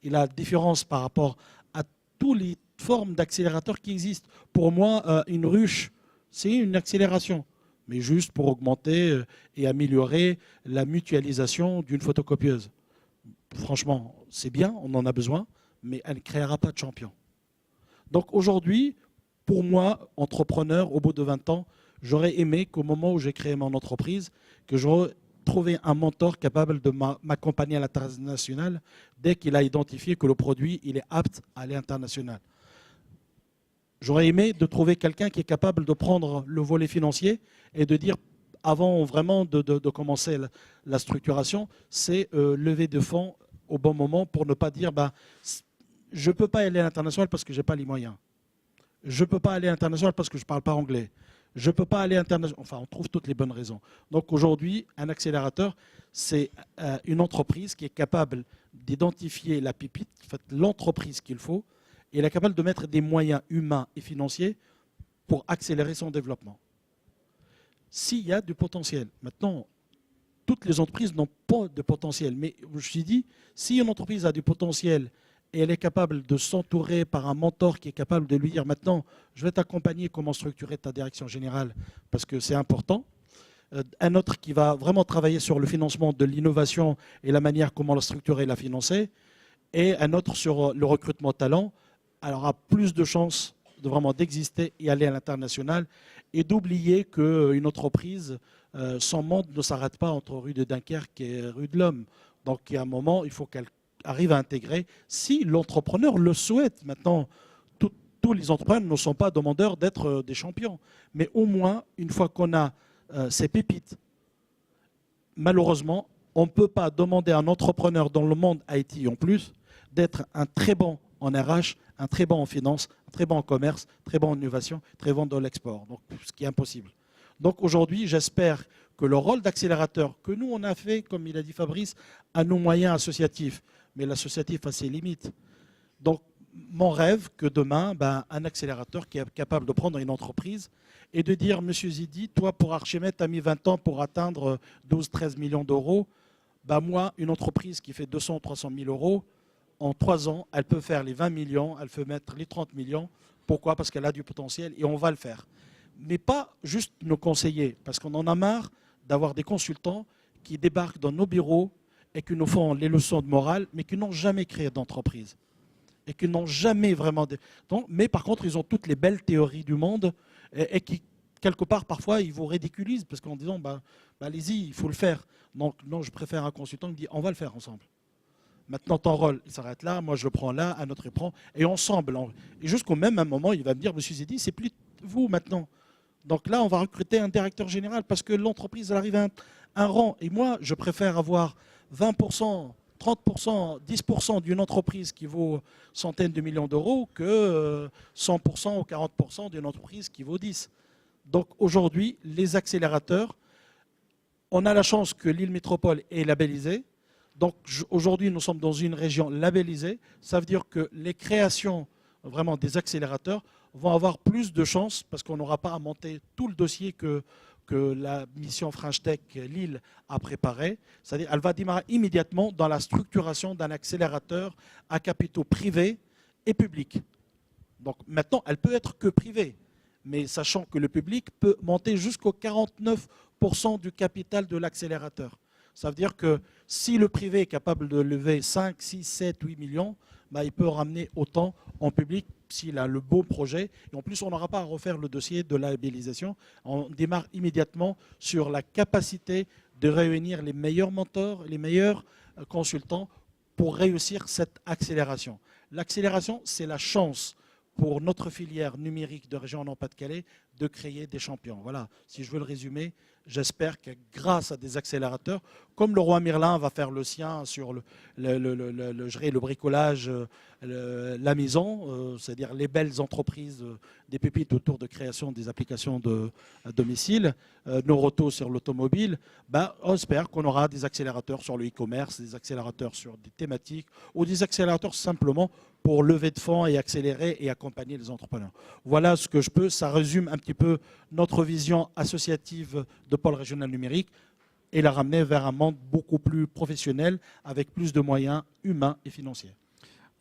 Et la différence par rapport à toutes les formes d'accélérateurs qui existent. Pour moi, une ruche, c'est une accélération, mais juste pour augmenter et améliorer la mutualisation d'une photocopieuse. Franchement, c'est bien, on en a besoin, mais elle ne créera pas de champion. Donc aujourd'hui, pour moi, entrepreneur, au bout de 20 ans, j'aurais aimé qu'au moment où j'ai créé mon entreprise, que j'aurais trouvé un mentor capable de m'accompagner à l'international dès qu'il a identifié que le produit il est apte à aller international. J'aurais aimé de trouver quelqu'un qui est capable de prendre le volet financier et de dire, avant vraiment de commencer la structuration, c'est lever de fonds au bon moment pour ne pas dire je ne peux pas aller à l'international parce que je n'ai pas les moyens. Je ne peux pas aller à l'international parce que je ne parle pas anglais. Je ne peux pas aller international. Enfin, on trouve toutes les bonnes raisons. Donc aujourd'hui, un accélérateur, c'est une entreprise qui est capable d'identifier la pépite, en fait, l'entreprise qu'il faut, et elle est capable de mettre des moyens humains et financiers pour accélérer son développement. S'il y a du potentiel, maintenant, toutes les entreprises n'ont pas de potentiel, mais je me suis dit, si une entreprise a du potentiel et elle est capable de s'entourer par un mentor qui est capable de lui dire maintenant, je vais t'accompagner comment structurer ta direction générale parce que c'est important. Un autre qui va vraiment travailler sur le financement de l'innovation et la manière comment la structurer et la financer. Et un autre sur le recrutement de talent. Elle aura plus de chances de vraiment d'exister et aller à l'international et d'oublier qu'une entreprise, son monde ne s'arrête pas entre rue de Dunkerque et rue de l'Homme. Donc, il y a un moment, il faut qu'elle arrive à intégrer, si l'entrepreneur le souhaite. Maintenant, tous les entrepreneurs ne sont pas demandeurs d'être des champions. Mais au moins, une fois qu'on a ces pépites, malheureusement, on ne peut pas demander à un entrepreneur dans le monde IT en plus d'être un très bon en RH, un très bon en finance, un très bon en commerce, très bon en innovation, très bon dans l'export. Donc, ce qui est impossible. Donc aujourd'hui, j'espère que le rôle d'accélérateur que nous, on a fait, comme il a dit Fabrice, à nos moyens associatifs, mais l'associatif a ses limites. Donc mon rêve que demain, un accélérateur qui est capable de prendre une entreprise et de dire, Monsieur Zidi, toi pour Archimède, tu as mis 20 ans pour atteindre 12-13 millions d'euros. Moi, une entreprise qui fait 200-300 000 euros, en 3 ans, elle peut faire les 20 millions, elle peut mettre les 30 millions. Pourquoi? Parce qu'elle a du potentiel et on va le faire. Mais pas juste nos conseillers, parce qu'on en a marre d'avoir des consultants qui débarquent dans nos bureaux et qui nous font les leçons de morale, mais qui n'ont jamais créé d'entreprise et qui n'ont jamais vraiment... Mais par contre, ils ont toutes les belles théories du monde et qui, quelque part, parfois, ils vous ridiculisent parce qu'en disant, allez-y, il faut le faire. Donc, non, je préfère un consultant qui dit, on va le faire ensemble. Maintenant, ton rôle, il s'arrête là, moi je le prends là, un autre il prend, et ensemble. Et jusqu'au même un moment, il va me dire, Monsieur Zidi, c'est plus vous maintenant. Donc là, on va recruter un directeur général parce que l'entreprise elle arrive à un rang. Et moi, je préfère avoir 20%, 30%, 10% d'une entreprise qui vaut centaines de millions d'euros que 100% ou 40% d'une entreprise qui vaut 10. Donc aujourd'hui, les accélérateurs, on a la chance que l'île métropole est labellisée. Donc aujourd'hui, nous sommes dans une région labellisée. Ça veut dire que les créations vraiment des accélérateurs vont avoir plus de chances parce qu'on n'aura pas à monter tout le dossier que la mission French Tech Lille a préparé. C'est-à-dire qu'elle va démarrer immédiatement dans la structuration d'un accélérateur à capitaux privés et publics. Donc maintenant, elle peut être que privée, mais sachant que le public peut monter jusqu'au 49% du capital de l'accélérateur. Ça veut dire que si le privé est capable de lever 5, 6, 7, 8 millions, il peut ramener autant en public s'il a le beau projet. Et en plus, on n'aura pas à refaire le dossier de la labellisation. On démarre immédiatement sur la capacité de réunir les meilleurs mentors, les meilleurs consultants pour réussir cette accélération. L'accélération, c'est la chance pour notre filière numérique de région Nord-Pas-de-Calais de créer des champions. Voilà, si je veux le résumer, j'espère que grâce à des accélérateurs, comme le roi Merlin va faire le sien sur le bricolage, la maison, c'est-à-dire les belles entreprises, des pépites autour de création des applications à domicile, Noroto sur l'automobile, on espère qu'on aura des accélérateurs sur le e-commerce, des accélérateurs sur des thématiques ou des accélérateurs simplement pour lever de fonds et accélérer et accompagner les entrepreneurs. Voilà ce que je peux. Ça résume un petit peu notre vision associative de pôle régional numérique et la ramener vers un monde beaucoup plus professionnel avec plus de moyens humains et financiers.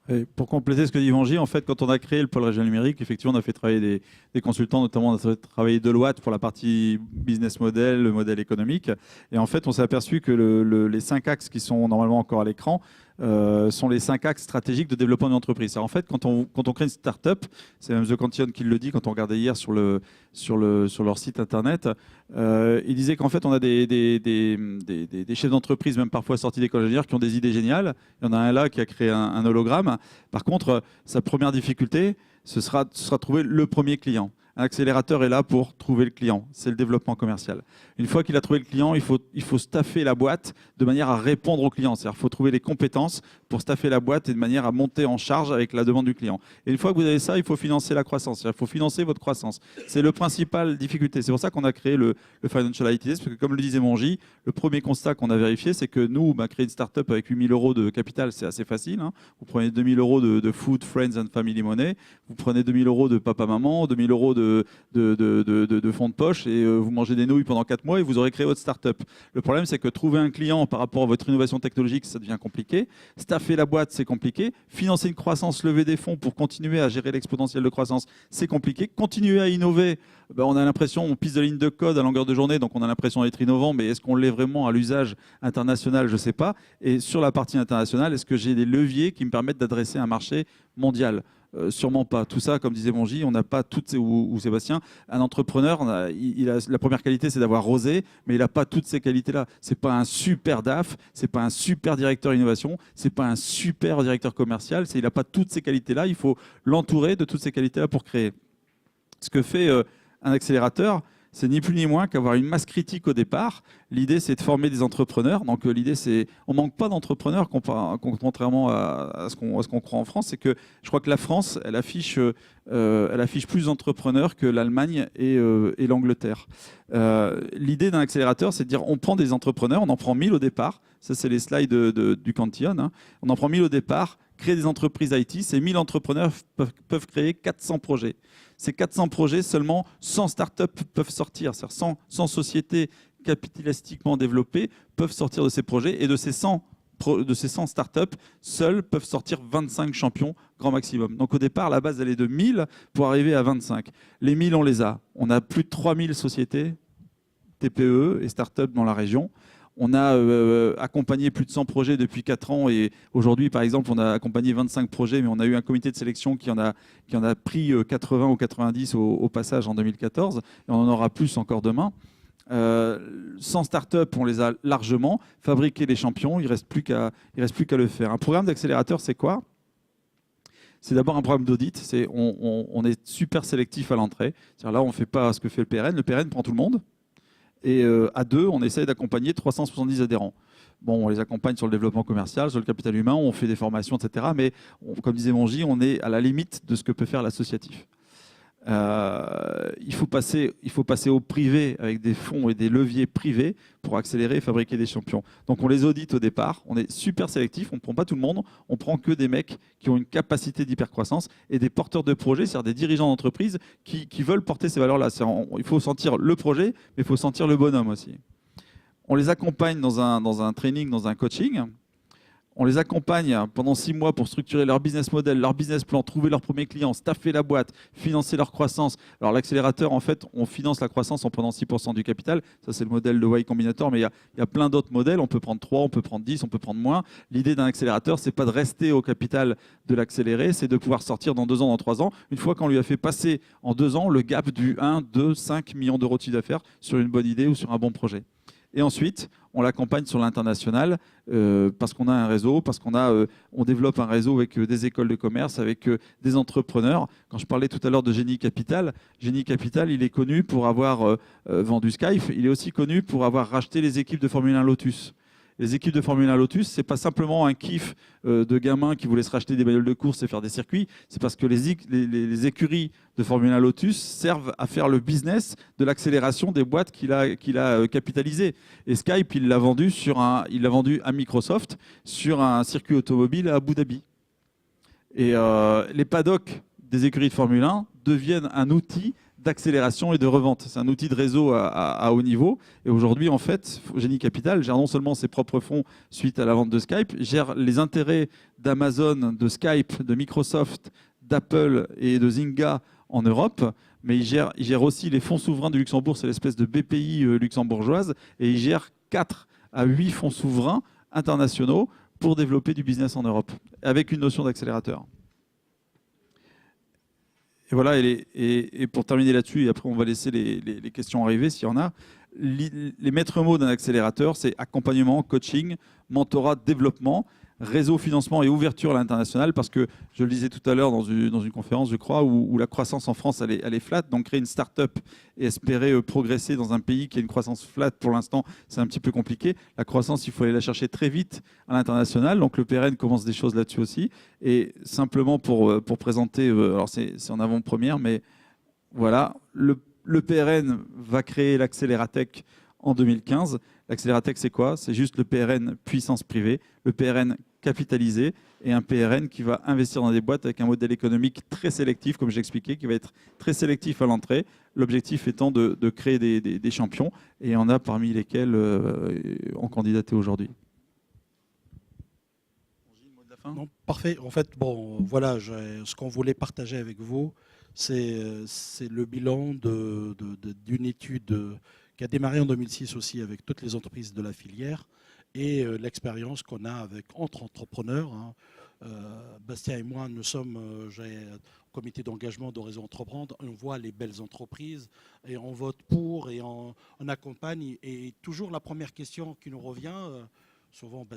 Et pour compléter ce que dit Vangie, en fait, quand on a créé le pôle régional numérique, effectivement, on a fait travailler des consultants, notamment on a fait travailler Deloitte pour la partie business model, le modèle économique. Et en fait, on s'est aperçu que les 5 axes qui sont normalement encore à l'écran sont les 5 axes stratégiques de développement d'une entreprise. Alors en fait, quand on crée une start-up, c'est même The Cantillon qui le dit quand on regardait hier sur leur site internet, il disait qu'en fait, on a des chefs d'entreprise, même parfois sortis d'école d'ingénieurs, qui ont des idées géniales. Il y en a un là qui a créé un hologramme. Par contre, sa première difficulté, ce sera de trouver le premier client. Un accélérateur est là pour trouver le client. C'est le développement commercial. Une fois qu'il a trouvé le client, il faut staffer la boîte de manière à répondre au client. C'est-à-dire qu'il faut trouver les compétences pour staffer la boîte et de manière à monter en charge avec la demande du client. Et une fois que vous avez ça, il faut financer la croissance. C'est-à-dire qu'il faut financer votre croissance. C'est le principal difficulté. C'est pour ça qu'on a créé le Financial IT Test, parce que comme le disait Mongy, le premier constat qu'on a vérifié, c'est que nous, créer une start-up avec 8 000 € de capital, c'est assez facile. Vous prenez 2 000 € de Food, Friends and Family Money, vous prenez 2 000 € de papa-maman, 2 000 € de fonds de poche et vous mangez des nouilles pendant 4 mois et vous aurez créé votre start-up. Le problème, c'est que trouver un client par rapport à votre innovation technologique, ça devient compliqué. Staffer la boîte, c'est compliqué. Financer une croissance, lever des fonds pour continuer à gérer l'exponentiel de croissance, c'est compliqué. Continuer à innover, on a l'impression, on pisse de lignes de code à longueur de journée, donc on a l'impression d'être innovant, mais est-ce qu'on l'est vraiment à l'usage international? Je ne sais pas. Et sur la partie internationale, est-ce que j'ai des leviers qui me permettent d'adresser un marché mondial? Sûrement pas. Tout ça, comme disait Mongy, on n'a pas toutes ou Sébastien. Un entrepreneur, la première qualité, c'est d'avoir osé, mais il n'a pas toutes ces qualités-là. C'est pas un super DAF, c'est pas un super directeur innovation, c'est pas un super directeur commercial. Il n'a pas toutes ces qualités-là. Il faut l'entourer de toutes ces qualités-là pour créer. Ce que fait un accélérateur, c'est ni plus ni moins qu'avoir une masse critique au départ. L'idée, c'est de former des entrepreneurs. Donc l'idée, c'est, on manque pas d'entrepreneurs contrairement à ce qu'on croit en France. C'est que je crois que la France, elle affiche plus d'entrepreneurs que l'Allemagne et l'Angleterre. L'idée d'un accélérateur, c'est de dire, on prend des entrepreneurs, on en prend 1000 au départ. Ça, c'est les slides du Cantillon. On en prend 1000 au départ, créer des entreprises IT. Ces 1000 entrepreneurs peuvent créer 400 projets. Ces 400 projets, seulement 100 startups peuvent sortir. C'est-à-dire 100 sociétés capitalistiquement développées peuvent sortir de ces projets. Et de ces 100 startups, seuls peuvent sortir 25 champions grand maximum. Donc au départ, la base, elle est de 1000 pour arriver à 25. Les 1000, on les a. On a plus de 3000 sociétés, TPE et startups dans la région. On a accompagné plus de 100 projets depuis 4 ans et aujourd'hui, par exemple, on a accompagné 25 projets, mais on a eu un comité de sélection qui en a pris 80 ou 90 au passage en 2014 et on en aura plus encore demain. 100 startups, on les a largement. Fabriquer les champions, il ne reste plus qu'à le faire. Un programme d'accélérateur, c'est quoi ? C'est d'abord un programme d'audit. On est super sélectif à l'entrée. Là, on ne fait pas ce que fait le PRN. Le PRN prend tout le monde. Et à deux, on essaye d'accompagner 370 adhérents. Bon, on les accompagne sur le développement commercial, sur le capital humain, on fait des formations, etc. Mais comme disait Mongy, on est à la limite de ce que peut faire l'associatif. Il faut passer au privé avec des fonds et des leviers privés pour accélérer et fabriquer des champions. Donc on les audite au départ, on est super sélectif, on ne prend pas tout le monde, on prend que des mecs qui ont une capacité d'hypercroissance et des porteurs de projets, c'est-à-dire des dirigeants d'entreprise qui veulent porter ces valeurs-là. Il faut sentir le projet, mais il faut sentir le bonhomme aussi. On les accompagne dans un training, dans un coaching. On les accompagne pendant 6 mois pour structurer leur business model, leur business plan, trouver leurs premiers clients, staffer la boîte, financer leur croissance. Alors l'accélérateur, en fait, on finance la croissance en prenant 6% du capital. Ça, c'est le modèle de Y Combinator, mais il y a plein d'autres modèles. On peut prendre 3, on peut prendre 10, on peut prendre moins. L'idée d'un accélérateur, c'est pas de rester au capital de l'accéléré, c'est de pouvoir sortir dans 2 ans, dans 3 ans, une fois qu'on lui a fait passer en 2 ans le gap du 1, 2, 5 millions d'euros de chiffre d'affaires sur une bonne idée ou sur un bon projet. Et ensuite, on l'accompagne sur l'international parce qu'on a un réseau, parce on développe un réseau avec des écoles de commerce, avec des entrepreneurs. Quand je parlais tout à l'heure de Génie Capital, il est connu pour avoir vendu Skype. Il est aussi connu pour avoir racheté les équipes de Formule 1 Lotus. Les équipes de Formule 1 Lotus, ce n'est pas simplement un kiff de gamins qui voulaient se racheter des bagnoles de course et faire des circuits. C'est parce que les écuries de Formule 1 Lotus servent à faire le business de l'accélération des boîtes qu'il a capitalisées. Et Skype, il l'a vendu à Microsoft sur un circuit automobile à Abu Dhabi. Et les paddocks des écuries de Formule 1 deviennent un outil d'accélération et de revente. C'est un outil de réseau à haut niveau. Et aujourd'hui, en fait, Génie Capital gère non seulement ses propres fonds suite à la vente de Skype, gère les intérêts d'Amazon, de Skype, de Microsoft, d'Apple et de Zynga en Europe, mais il gère aussi les fonds souverains du Luxembourg, c'est l'espèce de BPI luxembourgeoise, et il gère 4 à 8 fonds souverains internationaux pour développer du business en Europe, avec une notion d'accélérateur. Et voilà, et pour terminer là-dessus, et après on va laisser les questions arriver s'il y en a, les maîtres mots d'un accélérateur, c'est accompagnement, coaching, mentorat, développement, réseau, financement et ouverture à l'international, parce que je le disais tout à l'heure dans une conférence, je crois, où la croissance en France, elle est flat, donc créer une start-up et espérer progresser dans un pays qui a une croissance flat pour l'instant, c'est un petit peu compliqué. La croissance, il faut aller la chercher très vite à l'international, donc le PRN commence des choses là-dessus aussi. Et simplement pour présenter, alors c'est en avant-première, mais voilà, le PRN va créer l'Accélératech en 2015. L'Accélératech, c'est quoi? C'est juste le PRN puissance privée, le PRN capitalisé et un PRN qui va investir dans des boîtes avec un modèle économique très sélectif, comme j'ai expliqué, qui va être très sélectif à l'entrée. L'objectif étant de créer des champions, et il y en a parmi lesquels ont candidaté aujourd'hui. Non, parfait. En fait, bon, voilà, ce qu'on voulait partager avec vous, c'est le bilan d'une étude qui a démarré en 2006 aussi avec toutes les entreprises de la filière et l'expérience qu'on a entre entrepreneurs. Hein. Bastien et moi, nous sommes au comité d'engagement de Réseau Entreprendre. On voit les belles entreprises et on vote pour et on accompagne. Et toujours la première question qui nous revient, souvent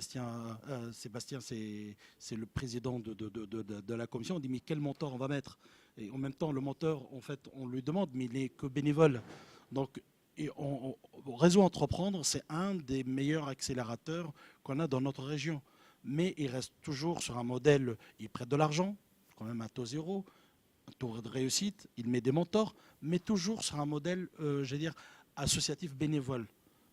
Sébastien, c'est le président de la commission, on dit mais quel mentor on va mettre? Et en même temps, le mentor, en fait, on lui demande, mais il n'est que bénévole. Donc, Réseau Entreprendre, c'est un des meilleurs accélérateurs qu'on a dans notre région. Mais il reste toujours sur un modèle, il prête de l'argent, quand même un taux zéro, un taux de réussite, il met des mentors, mais toujours sur un modèle, associatif bénévole.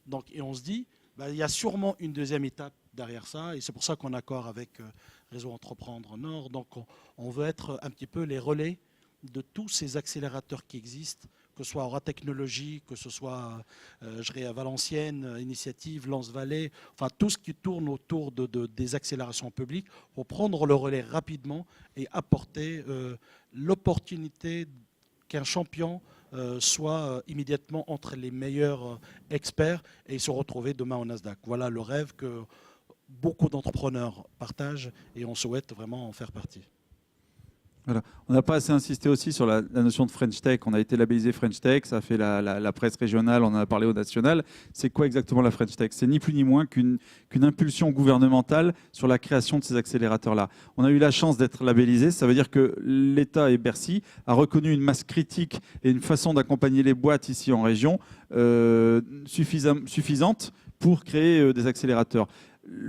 Donc, et on se dit, il y a sûrement une deuxième étape derrière ça, et c'est pour ça qu'on est d'accord avec Réseau Entreprendre Nord. Donc on veut être un petit peu les relais de tous ces accélérateurs qui existent, que ce soit Aura Technologies, que ce soit à Valenciennes, Initiative, Lance-Vallée, enfin tout ce qui tourne autour des accélérations publiques, pour prendre le relais rapidement et apporter l'opportunité qu'un champion soit immédiatement entre les meilleurs experts et se retrouver demain au Nasdaq. Voilà le rêve que beaucoup d'entrepreneurs partagent et on souhaite vraiment en faire partie. Voilà. On n'a pas assez insisté aussi sur la notion de French Tech. On a été labellisé French Tech, ça a fait la presse régionale, on en a parlé au national. C'est quoi exactement la French Tech? C'est ni plus ni moins qu'une impulsion gouvernementale sur la création de ces accélérateurs-là. On a eu la chance d'être labellisé, ça veut dire que l'État et Bercy a reconnu une masse critique et une façon d'accompagner les boîtes ici en région suffisante pour créer des accélérateurs.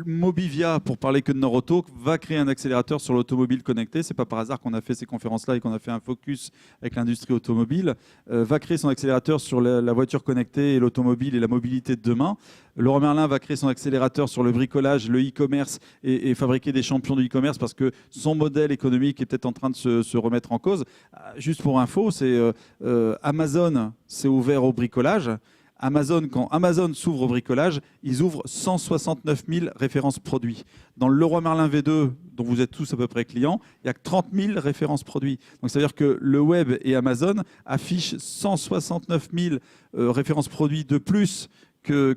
Mobivia, pour parler que de Norauto, va créer un accélérateur sur l'automobile connectée. C'est pas par hasard qu'on a fait ces conférences-là et qu'on a fait un focus avec l'industrie automobile. Va créer son accélérateur sur la voiture connectée et l'automobile et la mobilité de demain. Leroy Merlin va créer son accélérateur sur le bricolage, le e-commerce et fabriquer des champions du e-commerce parce que son modèle économique est peut-être en train de se remettre en cause. Juste pour info, Amazon s'est ouvert au bricolage. Quand Amazon s'ouvre au bricolage, ils ouvrent 169 000 références produits. Dans le Leroy Merlin V2, dont vous êtes tous à peu près clients, il n'y a que 30 000 références produits. Donc ça veut dire que le web et Amazon affichent 169 000 références produits de plus que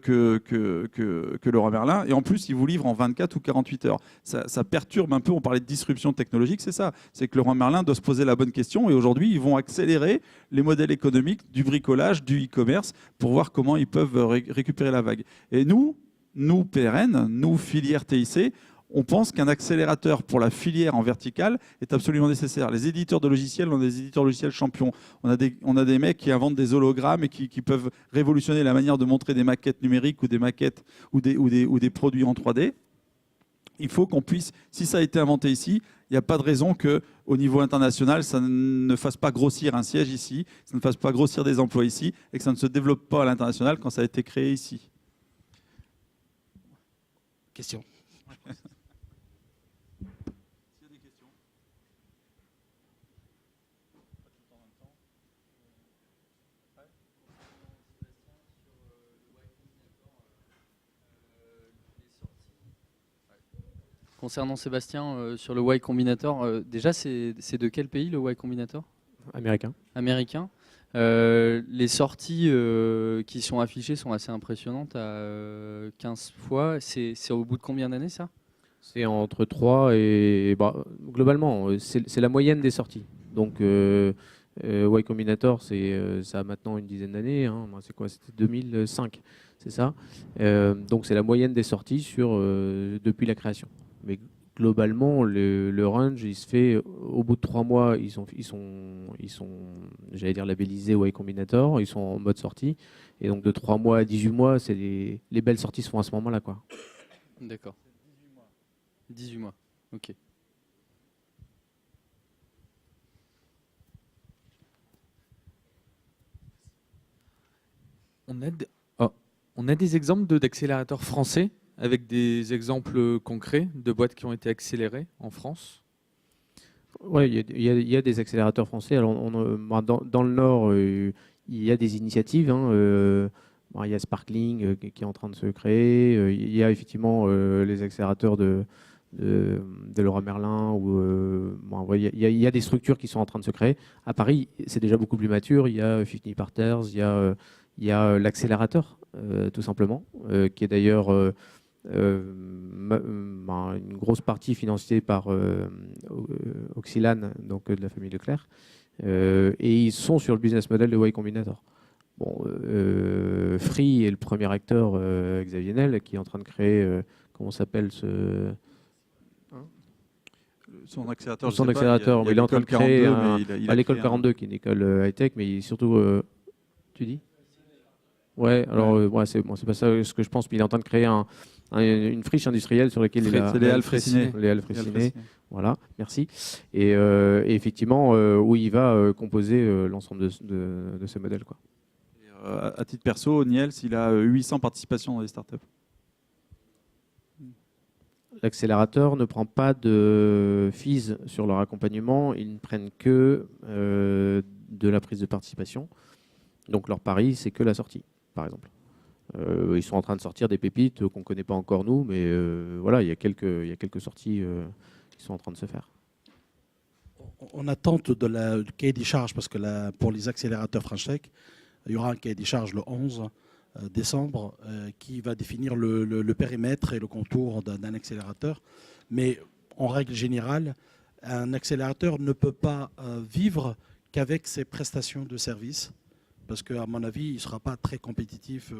Leroy Merlin. Et en plus, ils vous livrent en 24 ou 48 heures. Ça perturbe un peu, on parlait de disruption technologique, c'est ça. C'est que Leroy Merlin doit se poser la bonne question. Et aujourd'hui, ils vont accélérer les modèles économiques du bricolage, du e-commerce, pour voir comment ils peuvent récupérer la vague. Et nous, PRN, nous, filière TIC, on pense qu'un accélérateur pour la filière en verticale est absolument nécessaire. Les éditeurs de logiciels, on a des éditeurs de logiciels champions. On a des mecs qui inventent des hologrammes et qui peuvent révolutionner la manière de montrer des maquettes numériques ou des maquettes ou des produits en 3D. Il faut qu'on puisse, si ça a été inventé ici, il n'y a pas de raison qu'au niveau international, ça ne fasse pas grossir un siège ici, ça ne fasse pas grossir des emplois ici et que ça ne se développe pas à l'international quand ça a été créé ici. Question. Concernant Sébastien, sur le Y Combinator, déjà c'est de quel pays le Y Combinator? Américain. Américain. Les sorties qui sont affichées sont assez impressionnantes à 15 fois. C'est au bout de combien d'années ça? C'est entre 3 et... globalement, c'est la moyenne des sorties. Donc Y Combinator, ça a maintenant une dizaine d'années. Hein. C'est quoi? C'était 2005, c'est ça. Donc c'est la moyenne des sorties depuis la création. Mais globalement, le range, il se fait au bout de 3 mois. Ils sont j'allais dire labellisés Y Combinator. Ils sont en mode sortie. Et donc de 3 mois à 18 mois, les belles sorties se font à ce moment-là, quoi. D'accord. 18 mois. Ok. On a des exemples d'accélérateurs français avec des exemples concrets de boîtes qui ont été accélérées en France? Oui, il y a des accélérateurs français. Alors, dans le Nord, il y a des initiatives. Il y a Sparkling qui est en train de se créer. Il y a effectivement les accélérateurs de Leroy Merlin. Il y a des structures qui sont en train de se créer. À Paris, c'est déjà beaucoup plus mature. Il y a 50 Partners, il y a l'accélérateur, tout simplement, qui est d'ailleurs une grosse partie financée par Oxylane, donc de la famille Leclerc. Et ils sont sur le business model de Y Combinator. Free est le premier acteur, Xavier Niel, qui est en train de créer, comment s'appelle son accélérateur, mais il est en train de créer l'école 42, qui est une école high-tech, mais surtout... tu dis? Ouais, alors c'est pas ça ce que je pense, mais il est en train de créer une friche industrielle sur laquelle il a... C'est les Halles Fraissinet. Les Halles Fraissinet, voilà, merci. Et effectivement, où il va composer l'ensemble de ces modèles, quoi. À titre perso, Niels, il a 800 participations dans les startups. l'accélérateur ne prend pas de fees sur leur accompagnement, ils ne prennent que de la prise de participation. Donc leur pari, c'est que la sortie, par exemple. Ils sont en train de sortir des pépites qu'on ne connaît pas encore nous, mais voilà, il y a quelques sorties qui sont en train de se faire. On attend du cahier des charges parce que pour les accélérateurs French Tech, il y aura un cahier des charges le 11 décembre qui va définir le périmètre et le contour d'un accélérateur. Mais en règle générale, un accélérateur ne peut pas vivre qu'avec ses prestations de services. Parce qu'à mon avis, il ne sera pas très compétitif.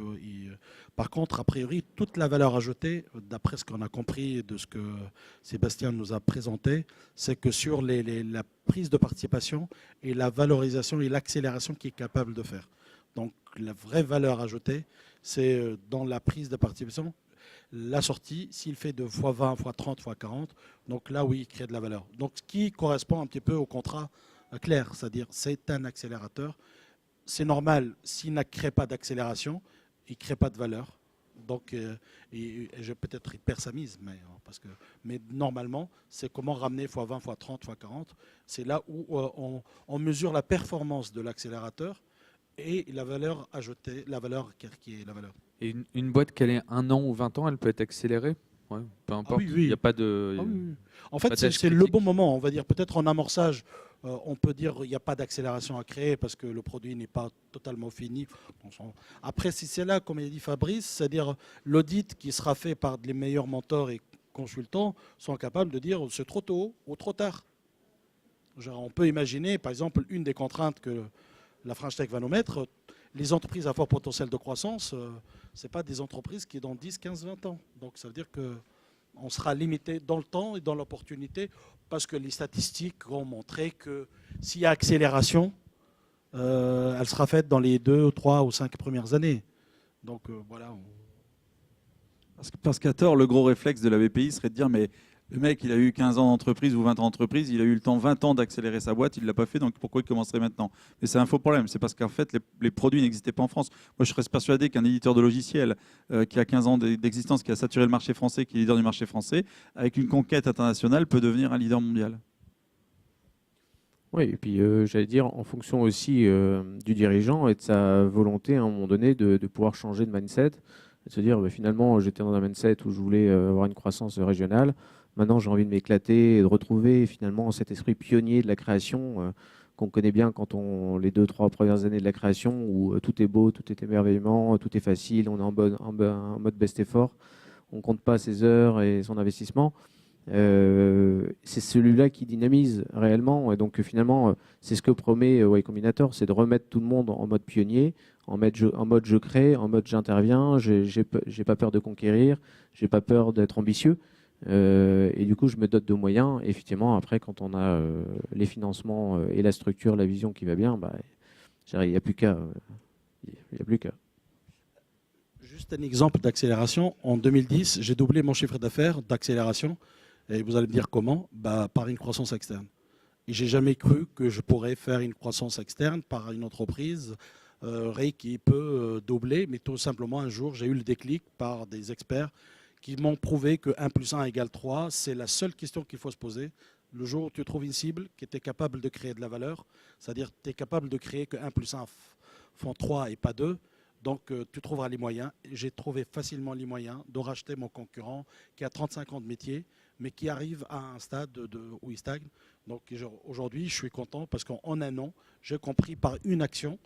Par contre, a priori, toute la valeur ajoutée, d'après ce qu'on a compris de ce que Sébastien nous a présenté, c'est que sur la prise de participation et la valorisation et l'accélération qu'il est capable de faire. Donc la vraie valeur ajoutée, c'est dans la prise de participation, la sortie, s'il fait de x20, x30, x40, donc là, oui, il crée de la valeur. Donc ce qui correspond un petit peu au contrat clair, c'est-à-dire c'est un accélérateur. C'est normal, s'il ne crée pas d'accélération, il ne crée pas de valeur. Donc, peut-être il perd sa mise, mais normalement, c'est comment ramener x20, x30, x40. C'est là où on mesure la performance de l'accélérateur et la valeur ajoutée, la valeur qui est la valeur. Et une boîte qui a 1 an ou 20 ans, elle peut être accélérée? Ouais, peu importe, Ah oui, oui. Il n'y a pas de... Ah oui. En fait, c'est le bon moment. On va dire peut-être en amorçage, on peut dire qu'il n'y a pas d'accélération à créer parce que le produit n'est pas totalement fini. Après, si c'est là, comme a dit Fabrice, c'est-à-dire l'audit qui sera fait par les meilleurs mentors et consultants sont capables de dire c'est trop tôt ou trop tard. Genre, on peut imaginer, par exemple, une des contraintes que la French Tech va nous mettre, les entreprises à fort potentiel de croissance, ce n'est pas des entreprises qui dans 10, 15, 20 ans. Donc ça veut dire qu'on sera limité dans le temps et dans l'opportunité parce que les statistiques vont montrer que s'il y a accélération, elle sera faite dans les 2, 3 ou 5 premières années. Donc voilà. Parce qu'à tort, le gros réflexe de la BPI serait de dire mais le mec, il a eu 15 ans d'entreprise ou 20 ans d'entreprise, il a eu le temps 20 ans d'accélérer sa boîte, il ne l'a pas fait, donc pourquoi il commencerait maintenant? Mais c'est un faux problème, c'est parce qu'en fait, les produits n'existaient pas en France. Moi, je serais persuadé qu'un éditeur de logiciels qui a 15 ans d'existence, qui a saturé le marché français, qui est leader du marché français, avec une conquête internationale, peut devenir un leader mondial. Oui, et puis j'allais dire, en fonction aussi du dirigeant et de sa volonté à un moment donné de pouvoir changer de mindset, de se dire finalement j'étais dans un mindset où je voulais avoir une croissance régionale, maintenant j'ai envie de m'éclater et de retrouver finalement cet esprit pionnier de la création qu'on connaît bien quand les 2-3 premières années de la création où tout est beau, tout est émerveillement, tout est facile, on est en mode best effort, on ne compte pas ses heures et son investissement. C'est celui-là qui dynamise réellement. Et donc finalement, c'est ce que promet Y Combinator, c'est de remettre tout le monde en mode pionnier, en mode je crée, en mode j'interviens, j'ai pas peur de conquérir, j'ai pas peur d'être ambitieux. Et du coup, je me dote de moyens. Et effectivement, après, quand on a les financements et la structure, la vision qui va bien, il n'y a plus qu'à. Il n'y a plus qu'à. Juste un exemple d'accélération. En 2010, j'ai doublé mon chiffre d'affaires d'accélération. Et vous allez me dire comment? Par une croissance externe. Et j'ai jamais cru que je pourrais faire une croissance externe par une entreprise qui peut doubler. Mais tout simplement, un jour, j'ai eu le déclic par des experts qui m'ont prouvé que 1 plus 1 égale 3. C'est la seule question qu'il faut se poser. Le jour où tu trouves une cible qui était capable de créer de la valeur, c'est-à-dire que tu es capable de créer que 1 plus 1 font 3 et pas 2. Donc, tu trouveras les moyens. J'ai trouvé facilement les moyens de racheter mon concurrent qui a 35 ans de métier, mais qui arrive à un stade où il stagne. Donc, aujourd'hui, je suis content parce qu'en un an, j'ai compris par une action,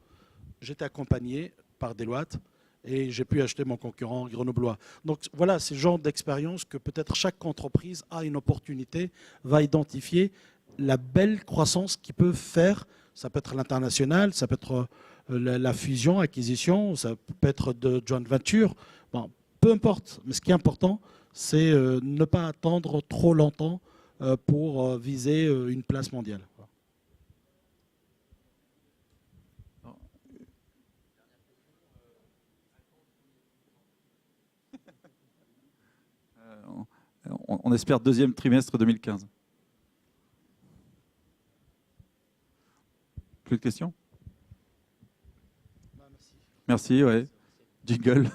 j'étais accompagné par Deloitte et j'ai pu acheter mon concurrent grenoblois. Donc, voilà, c'est le genre d'expérience que peut-être chaque entreprise a une opportunité, va identifier la belle croissance qu'il peut faire. Ça peut être l'international, ça peut être la fusion, acquisition, ça peut être de joint venture. Bon, peu importe. Mais ce qui est important, c'est ne pas attendre trop longtemps pour viser une place mondiale. On espère deuxième trimestre 2015. Plus de questions? Merci, ouais. Jingle.